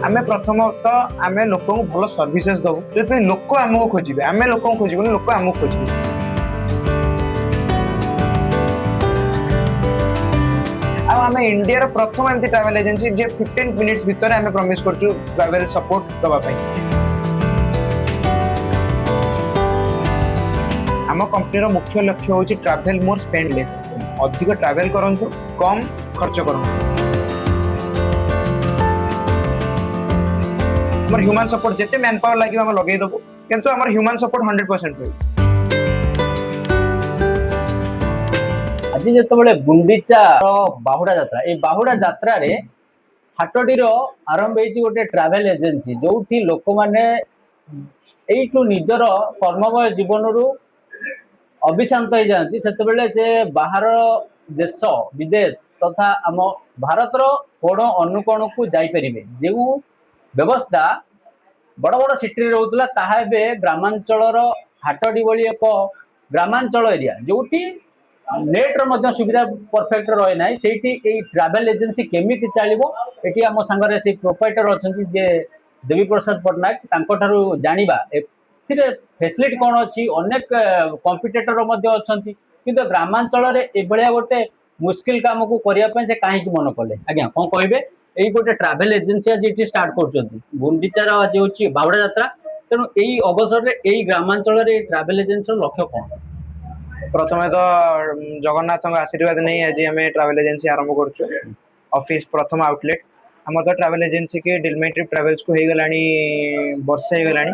आमे प्रथमतः आमे लोक भल सर्विसेस दबु जो लोक आमको खोजे आमे लोक खोजबू लोक आमको खोजे। आमे इंडिया प्रथम एमती ट्रैवल एजेंसी जे 15 मिनिट्स भितर आमे प्रॉमिस करछु ट्रैवल सपोर्ट दबा पई। आम कंपनी रो मुख्य लक्ष्य होची ट्रैवल मोर स्पेंड लेस, अधिक ट्रैवल करंतु कम खर्च करंतु। हमर ह्यूमन सपोर्ट जेते मैन पावर लागि हम लगे दबो किंतु हमर ह्यूमन सपोर्ट 100% रही। आज जो गुंडीचा बाहुड़ा यात्रा ए बाहुड़ा यात्रा रे हाटडीर आरंभ होती गोटे ट्रैवल एजेंसी जो लोक माने एठू निजर कर्ममय जीवन रु अभिशांत हो जाती से बाहर देश विदेश तथा आम भारत कोण अनुकोण को जापर जो व्यवस्था बड़ बड़ सिटी रोला ताहा ग्रामांचल हाटडी भली एक ग्रामांचल एरिया जो नेट रो सुविधा परफेक्ट रहे ना से ट्रैवल एजेंसी केमी चलो ये आम सांगे से प्रोप्राइटर अच्छा जे देवी प्रसाद पट्टनायक जाना फैसिलिटी कौन अच्छी अनेक कंपिटेटर अच्छा कि ग्रामांचल एभलिया गोटे मुस्किल काम को करने से कहीं मन कले आज्ञा कौन कहे यही गोटे ट्रैवल एजेंसी आज ये स्टार्ट कर गुंडीचार आज हूँ बाहुड़ा यात्रा तेणु यही अवसर में यही ग्रामांचल ट्रैवल एजेंसी लक्ष्य कौन? प्रथम तो जगन्नाथ आशीर्वाद नहीं आज आम ट्रैवल एजेंसी आरंभ कर ऑफिस प्रथम आउटलेट आम तो ट्रैवल एजेंसी के डिलमे ट्रिप ट्रावेल्स को हो गलानी वर्षे हो गलानी।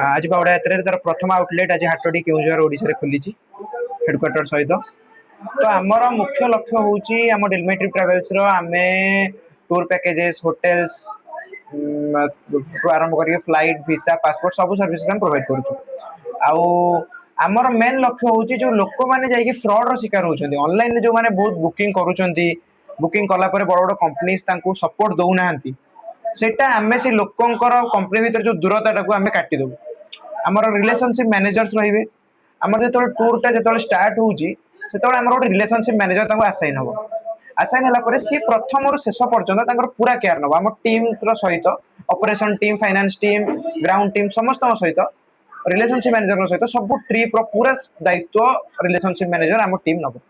आज बाहुड़ा यात्रा तार प्रथम आउटलेट आज हाटडी केउझर ओडिशा रे खोली हेडक्वार्टर सहित। तो आमर मुख्य लक्ष्य होची आम डिलमे ट्रिप ट्रावेल्स रो आमे टूर पैकेजेस होटेल्स आरंभ करके फ्लाइट वीसा पासपोर्ट सब सर्विसेस हम प्रोवाइड करूछु। आउ आमर मेन लक्ष्य होची जो लोक माने जाई कि फ्रॉड रो शिकार होचंदी ऑनलाइन जो माने बहुत बुकिंग करूचंदी बुकिंग कला पर बड़ बड़ कंपनीज तांको सपोर्ट दउ नाहंती सेटा आमे से लोकंकर कंपनी भीतर जो दूरता को आमे काटी दउ। आमर रिलेशनशिप मैनेजर्स रहिबे आमर जेतोल टूरटा जेतोल स्टार्ट होची सेतोल आमर गोटे रिलेशनशिप मैनेजर तांको असाइन हबो असाइन हला परे सी प्रथम रु शेष पर्यंत तांकर पूरा केयर नबो आम टीम रो सहित operation team finance team ground team समस्त सहित रिलेशनशिप मैनेजर सहित सब ट्रिप रो पूरा दायित्व रिलेशनशिप मैनेजर आम टीम नबो।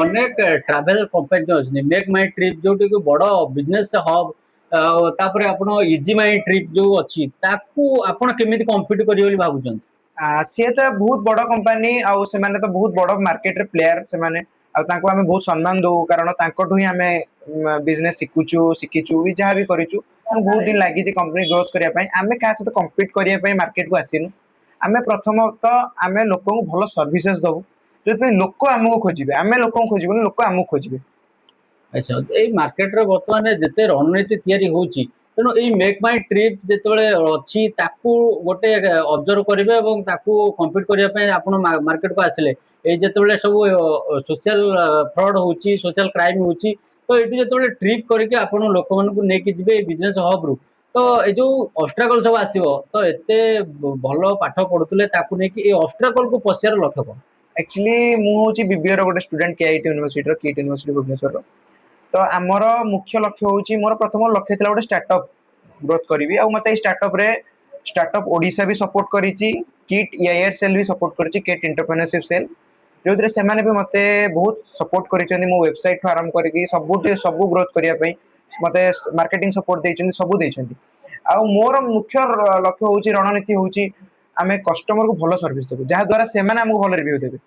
अनेक ट्रैवल कंपनी अच्छी मेक माई ट्रिप जो बड़ बिजनेस हब तापर आपण इजी माई ट्रिप जो अच्छी ताकू आपण केमिति कॉम्पीट करियो बोली भाबुचन? सी तो बहुत बड़ कंपनी आउ से माने तो बहुत बड़ मार्केट रे प्लेयर से माने आ तांको हमें बहुत सम्मान दो कारण तांकोठु ही हमें बिजनेस शिखुचु शिखिचु भी जहाँ भी करिचु बहुत दिन लगी कंपनी ग्रोथ करिया पई हमें क्या सहित कम्पीट करिया पई मार्केट को आसीनु आमे प्रथमतः आमे लोक भल सर्विसेस दबु जो लोक आमको खोजे आमे लोक खोजबू लोक आमको खोजे। अच्छा ये मार्केट रे वर्तमान जिते रणनीति तैयारी होची तेणु ये मेक माई ट्रिप जिते अच्छी ताकू गोटे ऑब्जर्व करेंगे और ताकू कम्पीट करने आप मार्केट को आसिले ये जिते सब सोशल फ्रॉड होची सोशल क्राइम होची तो ये जो ट्रिप करके आप लोक मानू लेकिन जी बिजनेस हब रु तो ये जो ऑब्स्ट्रकल सब आसो तो एते भल पाठ पढ़ुले नहीं ऑब्स्ट्रकल को पशियार लक्ष्य कौन? एक्चुअली मुझे बीबीए गोटे student KIIT University KIIT University Bhubaneswar तो आमर मुख्य लक्ष्य होची मोर प्रथम लक्ष्य था गोटे स्टार्टअप ग्रोथ करी आ मत स्टार्टअप रे स्टार्टअप ओडिशा भी सपोर्ट करिची किट ईआईआर सेल भी सपोर्ट करिची किट एंटरप्रेन्योरशिप सेल जो से माने भी मते बहुत सपोर्ट करिचंदी मो वेबसाइट आरंभ करके सब ग्रोथ करिया पई मते मार्केटिंग सपोर्ट देइचंदी सब देइचंदी आ मोर मुख्य लक्ष्य होची रणनीति होची आमे कस्टमर को भलो सर्विस देबो जहा द्वारा से माने हमको भलो रिव्यू देबे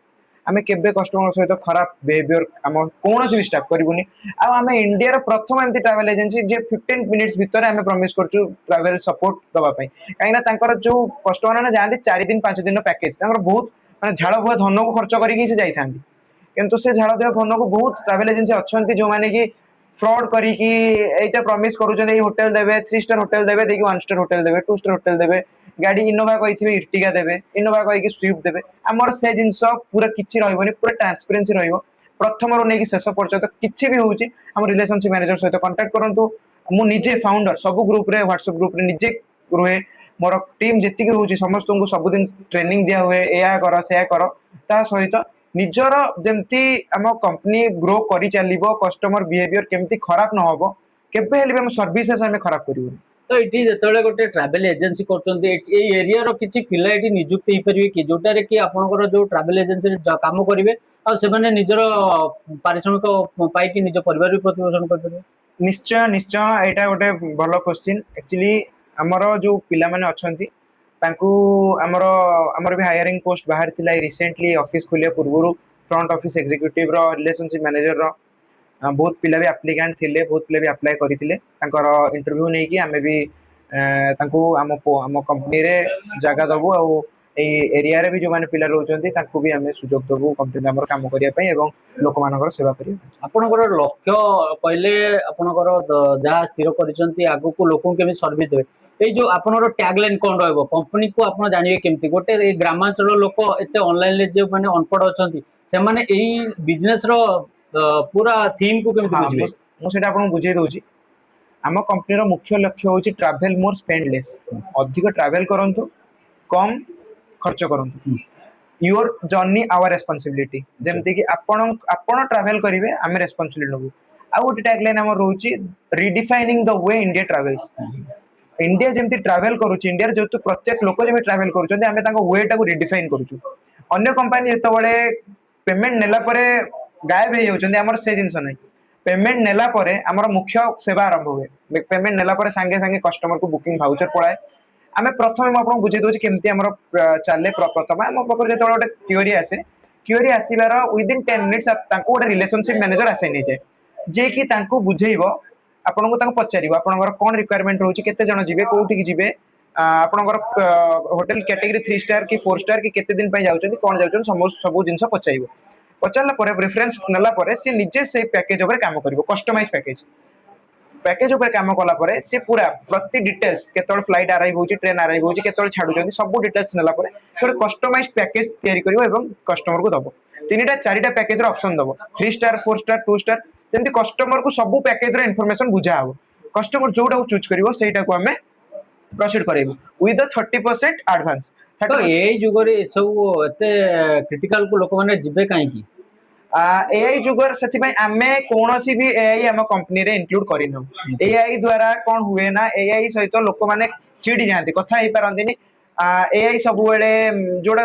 आमे केबे कस्टमर सहित खराब बिहेवियर आम कौन भी स्टाफ करूनी आम इंडिया प्रथम एमती ट्रैवल एजेंसी जे 15 मिनिट्स भितर आमे प्रॉमिस करछु ट्रैवल सपोर्ट दबा पई कहीं जो कस्टमर ने जाते 4 दिन 5 दिन पैकेज बहुत माने झाड़ बुआ धन को खर्च करके से जाई थांती किंतु से झाड़ बुआ धन को बहुत ट्रैवल एजेंसी अच्छी जो माने कि फ्रॉड करिकी एटा प्रॉमिस करूछन होटल देबे 3 स्टार होटल देबे देखि 1 स्टार होटल देबे 2 स्टार होटल देबे गाड़ी इनोवा कही इर्टिगा देबे इनोवा कही स्विफ्ट देबे आमर से जिनस पूरा किछि रहइबनी पूरा ट्रांसपेरेंसी रहइबो प्रथम रो नेकी शेष पर्यंत किछि भी होउची हम रिलेशनशिप मैनेजर सहित कांटेक्ट करंतु मु निजे फाउंडर सब ग्रुप रे व्हाट्सएप ग्रुप रे निजे रुहे मोर टीम जेतिक होउची समस्त को सब दिन ट्रेनिंग दिया हुए एया कर से कर ता सहित निजर जेमती आम कंपनी ग्रो करी चलिबो कस्टमर बिहेवियर केमती खराब न होबो केबे हेले हम सर्विसेस हमें खराब करिवो। तो ये जिते गोटे ट्रावेल एजेंसी कर एरिया रो किसी पिला ये नियुक्त हो पारे कि जोटार कि आपंकर जो ट्रावेल एजेंसी काम करेंगे आ निजर पारिश्रमिक पाई निज परिवार भी प्रतिपोषण करेंगे। निश्चय निश्चय एटा गोटे भल क्वेश्चन एक्चुअली आमर जो पिला माने अछंती तांकू आमर आमर भी हायरिंग पोस्ट बाहर थिला रिसेंटली ऑफिस खुलिया पूर्व फ्रंट ऑफिस एग्जीक्यूटिव रो रिलेशनशिप मैनेजर रो बहुत पिला भी एप्लिकेंट थिले बहुत पिला भी अप्लाई करथिले तांकर इंटरव्यू नै कि हमें भी तांकू आम आम कंपनी रे जगह दबु आ ए एरिया रे भी जो माने पिला रहउचंती तांकू भी हमें सुजोग दबु कंपनी हमर काम करिया पई एवं लोक मानकर सेवा करिया। आपनकर लक्ष्य कहले आपनकर जहाँ स्थिर करिसंती आगु को लोकन के भी सर्विस देबे ए जो आपनकर टैगलाइन कोन रहबो कंपनी को आपन जानिबे केमती गोटे ए ग्रामांचल लोक एते ऑनलाइन ले जे माने अनपढ़ अछंती से माने एई बिजनेस रो पूरा थीम को केमती बुझिबे मु सेटा आपन बुझे दोची आम कंपनी रो मुख्य लक्ष्य होची ट्रैवल मोर स्पेंड लेस अधिक ट्रैवल करंतु कम खर्च करंतु योर जर्नी आवर रेस्पॉन्सिबिलिटी जेमति कि आपण ट्रैवल करिवे आमे रेस्पॉन्सिबिलिटी नबु आ गोटे टैगलाइन हमर रहउची redefining the way India travels India जेमति ट्रैवल करूची इंडिया रे जो प्रत्येक लोक जे ट्रैवल करूचंदी आमे ताको वे टा को रिडिफाइन करूचु अन्य कंपनी जेतो बळे पेमेंट नेला परे गायब हे जाउचंदी हमर से जिंस नै पेमेंट नेला परे हमर मुख्य सेवा आरंभ हुए पेमेंट नेला परे संगे संगे कस्टमर को बुकिंग वाउचर पड़ाए आमे प्रथम आपन बुझे दोची केमती हमर चाले प्रथम हम पकर जेतो गोटे क्यूरी आसीबार विद इन 10 मिनिट्स ताको गोटे रिलेशनशिप मैनेजर असाइन हे जाय जे कि ताको बुझेइबो आपन को ताको पचारिबो आपनकर कोन रिक्वायरमेंट रहउची केते जण जिवे कोठी कि जिवे आपनकर होटल कैटेगरी 3 स्टार कि 4 स्टार कि केते दिन पय जाउचंदी कोन जाउचंदी सब जिंस पचाइबो पचारला परे रेफरेंस नला परे से निजे से पैकेज ऊपर काम करिवो कस्टमाइज पैकेज ऊपर काम कला परे से पूरा प्रति डिटेल्स केतळ फ्लाइट अराइव होची ट्रेन अराइव होची केतळ छाडुचंदी सब डिटेल्स नला परे थोड़े कस्टमाइज पैकेज तयारी करिवो एवं कस्टमर को दबो तीनटा चारिटा पैकेज रो ऑप्शन दबो 3 स्टार 4 स्टार 2 स्टार जेंति कस्टमर को सब पैकेज रो इंफॉर्मेशन बुझा हबो कस्टमर जोटा को चूज करिवो सेटा को हमें प्रोसीड करेबो विद 30% एडवांस तो ए जुगरे सब एते क्रिटिकल को लोक माने जिबे काहे की एआई जुगर से आमे कोनोसी भी एआई हम कंपनी रे इंक्लूड करिनो एआई द्वारा कोन हुए ना एआई सहित लोक माने चिड़ी जानती कथा हे परंदिनी एआई सब बेले जोड़ा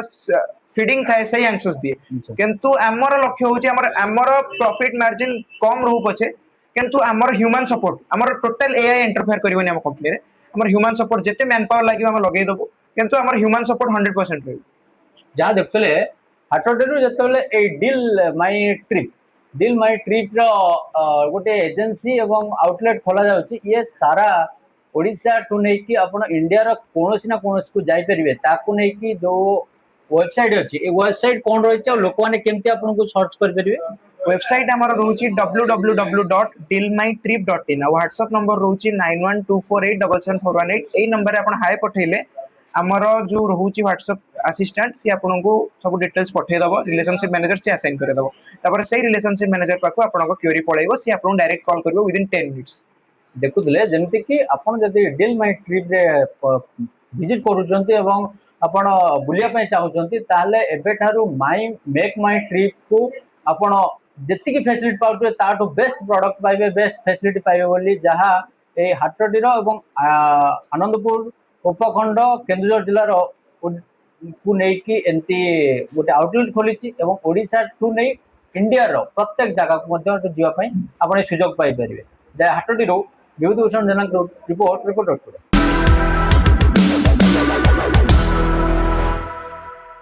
फीडिंग थाए सही आंसर्स दिए किंतु हमर लक्ष्य होची हमर प्रॉफिट मार्जिन कम रहू पछे किंतु हमर ह्यूमन सपोर्ट हमर टोटल एआई इंटरफेयर करिवनी हम कंपनी रे हमर ह्यूमन सपोर्ट जेते मैन पावर लागि हम लगेइ दबो किंतु हमर ह्यूमन सपोर्ट 100% रहू जा देखतले हाटोटेरु जतले ए डील माई ट्रिप रो गोटे एजेंसी एवं आउटलेट खोला जाउची ये सारा ओडिशा टू नै कि आपण इंडिया रो कोनोसी ना कोनोसी को जाई परिबे ताकू नै कि जो वेबसाइट अछि ए वेबसाइट कोन रहै छै लोक माने केमती आपण को सर्च कर परिबे वेबसाइट हमर रहउची www.dealmytrip.in आ व्हाट्सएप नंबर रहउची 9124877418 ए नंबर रे आपण हाय पठेले आमर जो रहउची व्हाट्सएप असिस्टेंट सी आपन को सब डिटेल्स पठे दबो रिलेशनशिप मैनेजर से असाइन करे दबो तापर सेही रिलेशनशिप मैनेजर पाखो आपन को क्वेरी पळाइबो सी आपन डायरेक्ट कॉल करबो विद इन 10 मिनिट्स देखुले जेमति कि आपन जदि डील माई ट्रिप रे विजिट करूचंती एवं आपन बुलिया पय चाहउचंती ताले एबे थारु माई ट्रिप को आपन जेति की फैसिलिटी पाउते ताटो बेस्ट प्रोडक्ट पाइबे बेस्ट फैसिलिटी पाइबे बोली जहा ए हाटडीरो एवं आनंदपुर उपखंड केन्दुझर जिलार को नहीं एमती गोटे आउटलेट खोली और ओडिशा टू नहीं इंडिया रो प्रत्येक जगह को जावाई आप सुजोग पाई हाटडी विभूतिभूषण जेना रिपोर्ट।